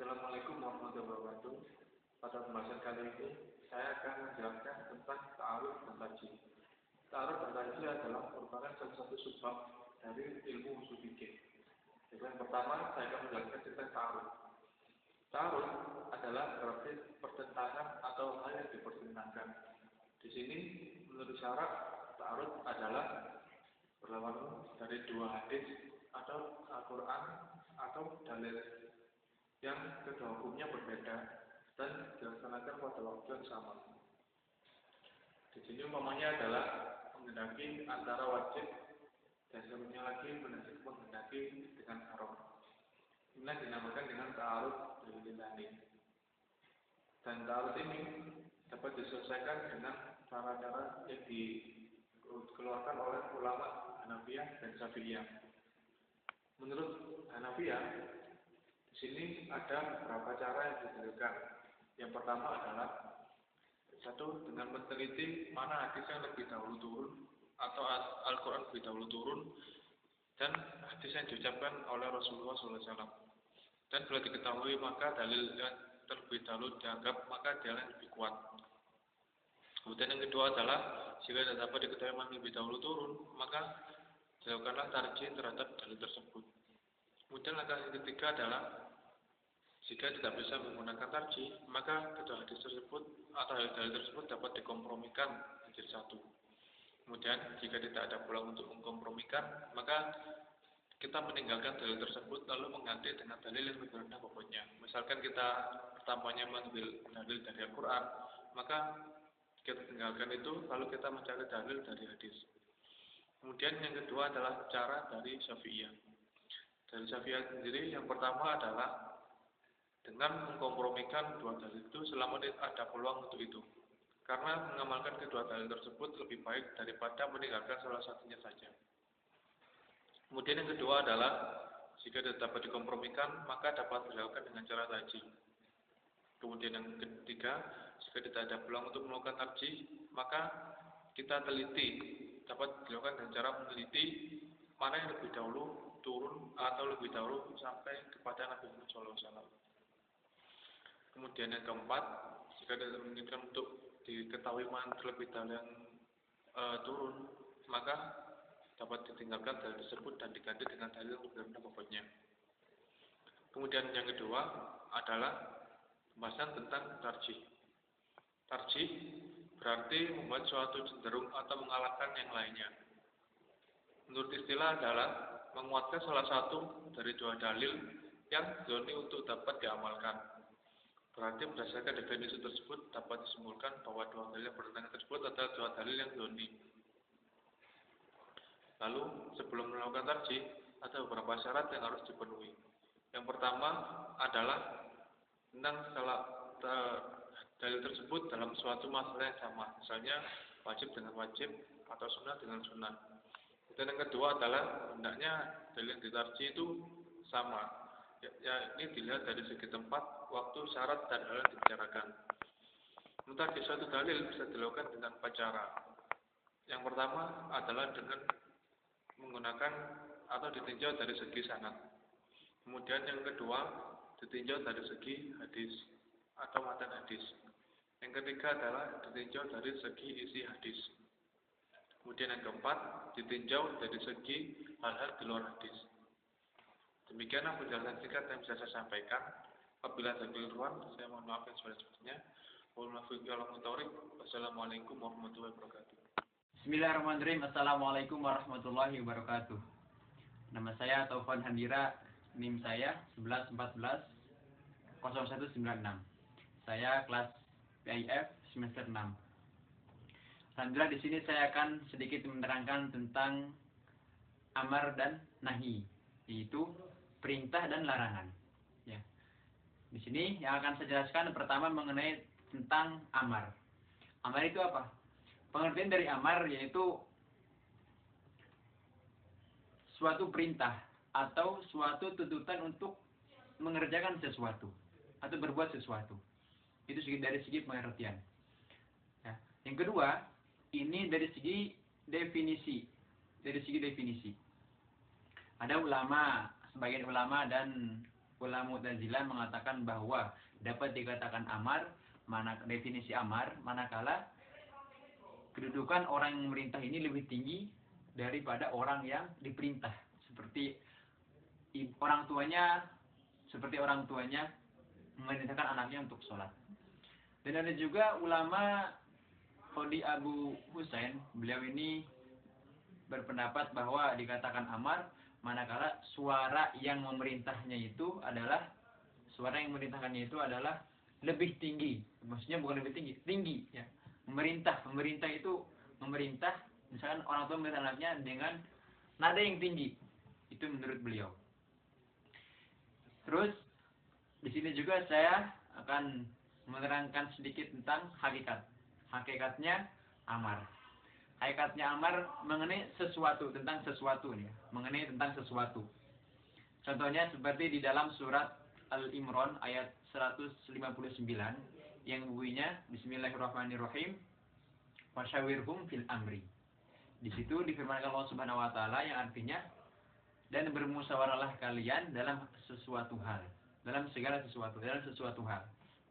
Assalamualaikum warahmatullahi wabarakatuh. Pada pembahasan kali ini, saya akan menjelaskan tentang ta'aruf dan tarjih. Ta'aruf dan tarjih adalah merupakan salah satu subbab dari ilmu ushul fikih. Yang pertama, saya akan menjelaskan tentang ta'aruf. Ta'aruf adalah berarti pertentangan atau hal yang dipertentangkan. Di sini, menurut syarak, ta'aruf adalah berlawanan dari dua hadis atau Al-Quran atau dalil yang kedua hukumnya berbeda dan dilaksanakan pada waktu yang sama. Di sini umpamanya adalah menghendaki antara wajib dan sebelumnya lagi menghendaki dengan haram. Ini dinamakan dengan ta'aruf bil-lisani. Dan ta'aruf ini dapat diselesaikan dengan cara-cara yang dikeluarkan oleh ulama Hanafiyah dan Syafi'iyah. Menurut Hanafiyah, di sini ada beberapa cara yang didalilkan. Yang pertama adalah satu, dengan meneliti mana hadis yang lebih dahulu turun atau Al-Quran lebih dahulu turun dan hadis yang diucapkan oleh Rasulullah SAW. Dan bila diketahui maka dalil yang terlebih dahulu dianggap maka dalil yang lebih kuat. Kemudian yang kedua adalah jika tidak dapat diketahui mana lebih dahulu turun maka dilakukanlah tarjih terhadap dalil tersebut. Kemudian langkah yang ketiga adalah jika tidak bisa menggunakan tarjih, maka kedua hadis tersebut atau dalil tersebut dapat dikompromikan menjadi satu. Kemudian jika tidak ada peluang untuk mengkompromikan, maka kita meninggalkan dalil tersebut lalu mengganti dengan dalil yang lebih rendah bobotnya. Misalkan kita pertamanya mengambil dalil dari Al-Quran, maka kita tinggalkan itu lalu kita mencari dalil dari hadis. Kemudian yang kedua adalah cara dari Syafi'iyah. Dari Syafi'iyah sendiri yang pertama adalah dengan mengkompromikan dua dalil itu selama ada peluang untuk itu. Karena mengamalkan kedua dalil tersebut lebih baik daripada meninggalkan salah satunya saja. Kemudian yang kedua adalah jika tidak dapat dikompromikan maka dapat dilakukan dengan cara tarjih. Kemudian yang ketiga, jika tidak ada peluang untuk melakukan tarjih, maka kita teliti, dapat dilakukan dengan cara meneliti mana yang lebih dahulu turun atau lebih dahulu sampai kepada Nabi Muhammad SAW. Kemudian yang keempat, jika tidak memungkinkan untuk diketahui mana terlebih dahulu yang turun, maka dapat ditinggalkan dalil tersebut dan diganti dengan dalil yang lebih rendah bobotnya. Kemudian yang kedua adalah pembahasan tentang tarjih. Tarjih berarti membuat suatu cenderung atau mengalahkan yang lainnya. Menurut istilah adalah menguatkan salah satu dari dua dalil yang dzonni untuk dapat diamalkan. Berarti berdasarkan definisi tersebut dapat disimpulkan bahwa dua dalil yang bertentangan tersebut adalah dua dalil yang dzonni. Lalu sebelum melakukan tarjih ada beberapa syarat yang harus dipenuhi. Yang pertama adalah tentang dalil tersebut dalam suatu masalah yang sama, misalnya wajib dengan wajib atau sunnah dengan sunnah. Dan yang kedua adalah hendaknya dalil yang ditarjih itu sama, ini dilihat dari segi tempat, waktu, syarat, dan hal yang dibicarakan. Sementara di suatu dalil bisa dilakukan dengan empat cara. Yang pertama adalah dengan menggunakan atau ditinjau dari segi sanad. Kemudian yang kedua ditinjau dari segi hadis atau matan hadis. Yang ketiga adalah ditinjau dari segi isi hadis. Kemudian yang keempat ditinjau dari segi hal-hal di luar hadis. Demikianlah penjelasan singkat yang bisa saya sampaikan. Apabila ada keliruan, saya mohon maaf yang sebesar-besarnya. Wassalamualaikum warahmatullahi wabarakatuh. Bismillahirrahmanirrahim. Assalamualaikum warahmatullahi wabarakatuh. Nama saya Taufan Handira, NIM saya 11140196. Saya kelas PIF semester 6. Alhamdulillah di sini saya akan sedikit menerangkan tentang amar dan nahi, yaitu perintah dan larangan. Ya. Di sini yang akan saya jelaskan pertama mengenai tentang amar. Amar itu apa? Pengertian dari amar yaitu suatu perintah atau suatu tuntutan untuk mengerjakan sesuatu atau berbuat sesuatu. Itu dari segi pengertian. Ya. Yang kedua, ini dari segi definisi. Ada ulama, sebagian ulama dan ulama Mu'tazilah mengatakan bahwa dapat dikatakan amar, definisi amar, manakala kedudukan orang yang memerintah ini lebih tinggi daripada orang yang diperintah. Seperti orang tuanya memerintahkan anaknya untuk sholat. Dan ada juga ulama Qadi Abu Husain, beliau ini berpendapat bahwa dikatakan amar manakala suara yang memerintahkannya itu adalah lebih tinggi. Maksudnya bukan lebih tinggi, tinggi ya. Memerintah itu memerintah, misalkan orang tua memerintah anaknya dengan nada yang tinggi. Itu menurut beliau. Terus di sini juga saya akan menerangkan sedikit tentang hakikatnya amar. Hakikatnya amar mengenai sesuatu, tentang sesuatu nih, mengenai tentang sesuatu. Contohnya seperti di dalam surat Al-Imran ayat 159 yang bunyinya Bismillahirrahmanirrahim. Wasyawirhum fil amri. Di situ difirmankan Allah Subhanahu wa taala yang artinya dan bermusyawarahlah kalian dalam sesuatu hal, dalam sesuatu hal.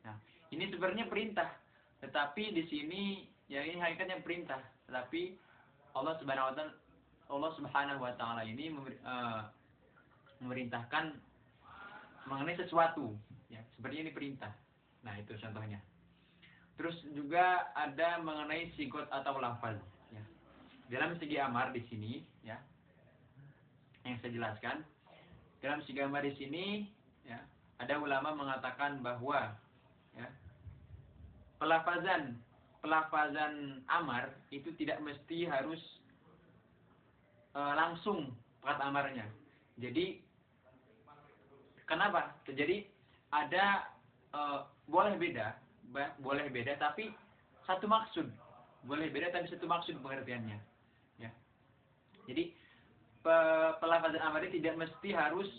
Nah, ini sebenarnya perintah, tetapi di sini ya ini hakikatnya perintah, tetapi Allah Subhanahu wa taala ini memerintahkan mengenai sesuatu, ya, seperti ini perintah. Nah, itu contohnya. Terus juga ada mengenai sigot atau lafaz, ya. Dalam segi amar di sini, ya, yang saya jelaskan, dalam segi amar di sini, ya, ada ulama mengatakan bahwa, ya, pelafazan amar itu tidak mesti harus langsung kata amarnya. Jadi kenapa? Jadi ada boleh beda tapi satu maksud. Boleh beda tapi satu maksud pengertiannya. Ya. Jadi pelafazan amar ini tidak mesti harus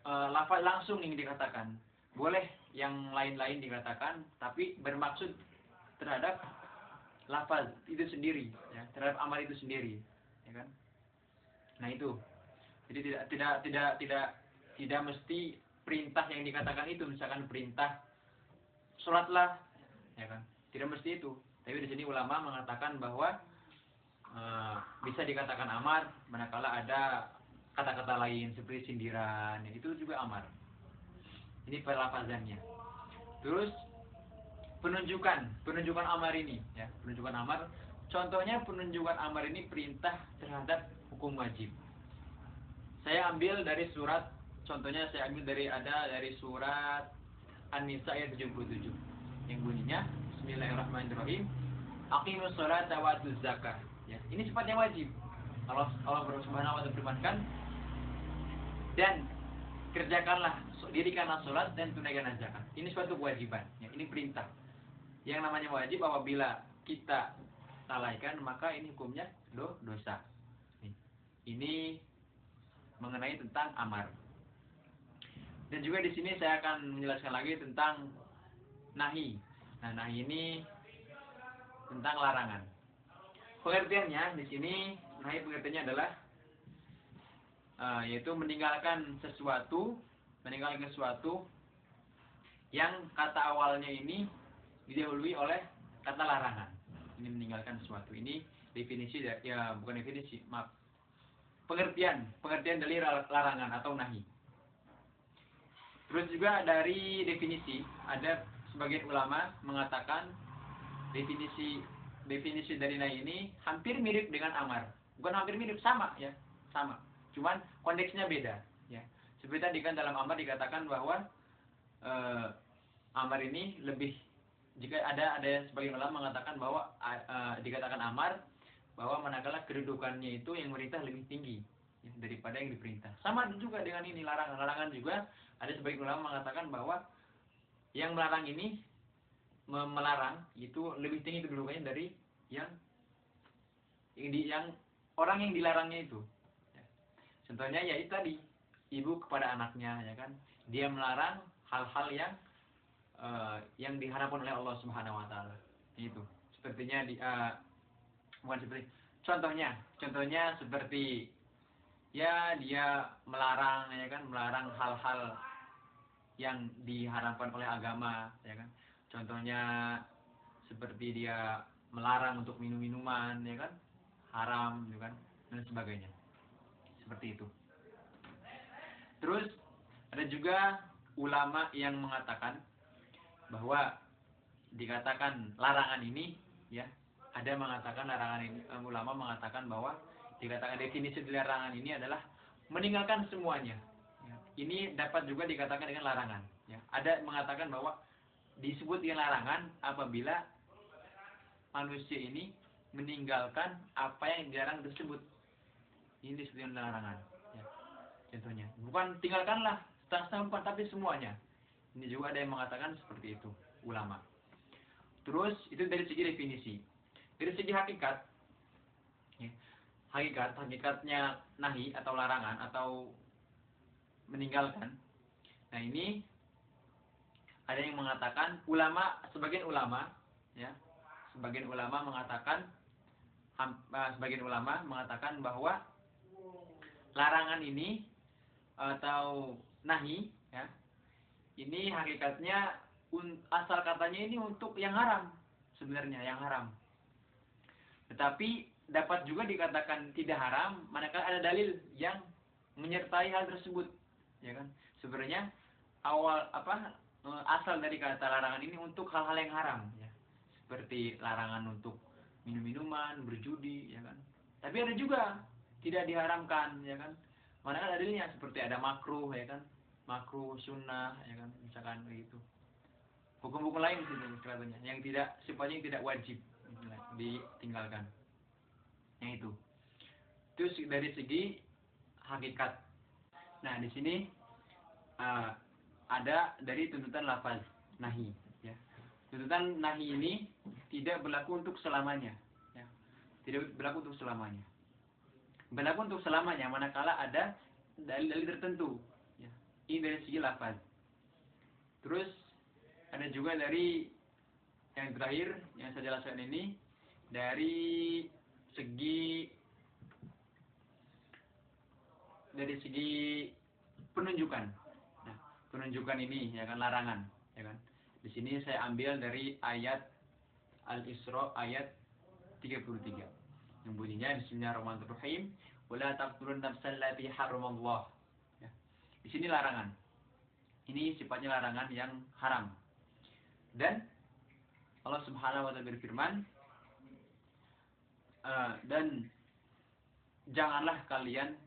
lafaz langsung yang dikatakan. Boleh yang lain-lain dikatakan tapi bermaksud terhadap lafaz itu sendiri, ya, terhadap amar itu sendiri, ya kan? Nah, itu. Jadi tidak mesti perintah yang dikatakan itu, misalkan perintah sholatlah, ya kan? Tidak mesti itu. Tapi di sini ulama mengatakan bahwa bisa dikatakan amar manakala ada kata-kata lain seperti sindiran, ya, itu juga amar. Ini pelafazannya. Terus penunjukan amar ini, ya, penunjukan amar. Contohnya penunjukan amar ini perintah terhadap hukum wajib. Saya ambil dari surat, contohnya saya ambil dari surat An-Nisa ayat 77 yang bunyinya Bismillahirrahmanirrahim. Aqimus sholata wa atuz zakah. Ya, ini sifatnya wajib. Allah Subhanahu wa taala firmankan, dan kerjakanlah, dirikanlah sholat dan tunaikanlah zakat. Ini suatu kewajiban, ya, ini perintah. Yang namanya wajib apabila kita lalaikan maka ini hukumnya dosa. Ini mengenai tentang amar. Dan juga di sini saya akan menjelaskan lagi tentang nahi. Nah, nahi ini tentang larangan. Pengertiannya di sini nahi pengertiannya adalah yaitu meninggalkan sesuatu yang kata awalnya ini didahului oleh kata larangan. Ini meninggalkan sesuatu. Ini definisi, ya bukan definisi, maaf. Pengertian dari larangan atau nahi. Terus juga dari definisi, ada sebagian ulama mengatakan definisi dari nahi ini hampir mirip dengan amar. Bukan hampir mirip, sama, ya, sama. Cuman konteksnya beda, ya. Seperti tadi kan dalam amar dikatakan bahwa amar ini lebih, jika ada sebagian ulama mengatakan bahwa dikatakan amar bahwa manakala kedudukannya itu yang merintah lebih tinggi, ya, daripada yang diperintah. Sama juga dengan ini larangan juga ada sebagian ulama mengatakan bahwa yang melarang ini melarang itu lebih tinggi kedudukannya dari yang orang yang dilarangnya itu. Ya. Contohnya ya itu tadi, ibu kepada anaknya, ya kan, dia melarang hal-hal yang diharapkan oleh Allah Subhanahu wa taala. Itu. Sepertinya bukan seperti contohnya seperti ya dia melarang, ya kan, melarang hal-hal yang diharamkan oleh agama, ya kan? Contohnya seperti dia melarang untuk minum minuman, ya kan? Haram, ya kan? Dan sebagainya. Seperti itu. Terus ada juga ulama yang mengatakan bahwa dikatakan larangan ini, ya, ada mengatakan larangan ini, ulama mengatakan bahwa dikatakan definisi dari larangan ini adalah meninggalkan semuanya. Ya. Ini dapat juga dikatakan dengan larangan. Ya. Ada mengatakan bahwa disebut dengan larangan apabila manusia ini meninggalkan apa yang dilarang tersebut. Ini disebut dengan larangan. Ya. Contohnya, bukan tinggalkanlah setengah-setengah, tapi semuanya. Ini juga ada yang mengatakan seperti itu, ulama. Terus itu dari segi definisi. Dari segi hakikat, ya, hakikatnya nahi atau larangan atau meninggalkan. Nah ini ada yang mengatakan sebagian ulama mengatakan bahwa larangan ini atau nahi, ya, ini hakikatnya asal katanya ini untuk yang haram, sebenarnya yang haram. Tetapi dapat juga dikatakan tidak haram manakala ada dalil yang menyertai hal tersebut, ya kan? Sebenarnya asal dari kata larangan ini untuk hal-hal yang haram, ya. Seperti larangan untuk minum-minuman, berjudi, ya kan? Tapi ada juga tidak diharamkan, ya kan? Manakala dalilnya seperti ada makruh, ya kan? Makruh, sunnah, ya kan? Misalkan begitu. Hukum-hukum lain di sini kelihatannya yang sifatnya tidak wajib ditinggalkan. Yang itu. Terus dari segi hakikat. Nah, di sini ada dari tuntutan lafaz nahi, ya. Tuntutan nahi ini tidak berlaku untuk selamanya, ya. Tidak berlaku untuk selamanya. Berlaku untuk selamanya manakala ada dalil-dalil tertentu, ya. Ini dari segi lafaz. Terus ada juga dari yang terakhir yang saya jelaskan ini dari segi penunjukan. Nah, penunjukan ini ya kan larangan, ya kan. Di sini saya ambil dari ayat Al-Isra ayat 33. Yang bunyinya Bismillahirrahmanirrahim, "Wala taqtulun nafsal lati harramallah." Ya. Di sini larangan. Ini sifatnya larangan yang haram. Dan Allah Subhanahu wa taala berfirman, dan janganlah kalian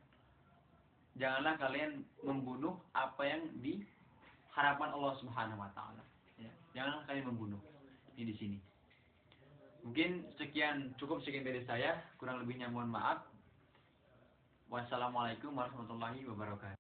membunuh apa yang diharapkan Allah Subhanahu wa taala. Ya, janganlah kalian membunuh. Ini di sini. Mungkin cukup sekian dari saya, kurang lebihnya mohon maaf. Wassalamualaikum warahmatullahi wabarakatuh.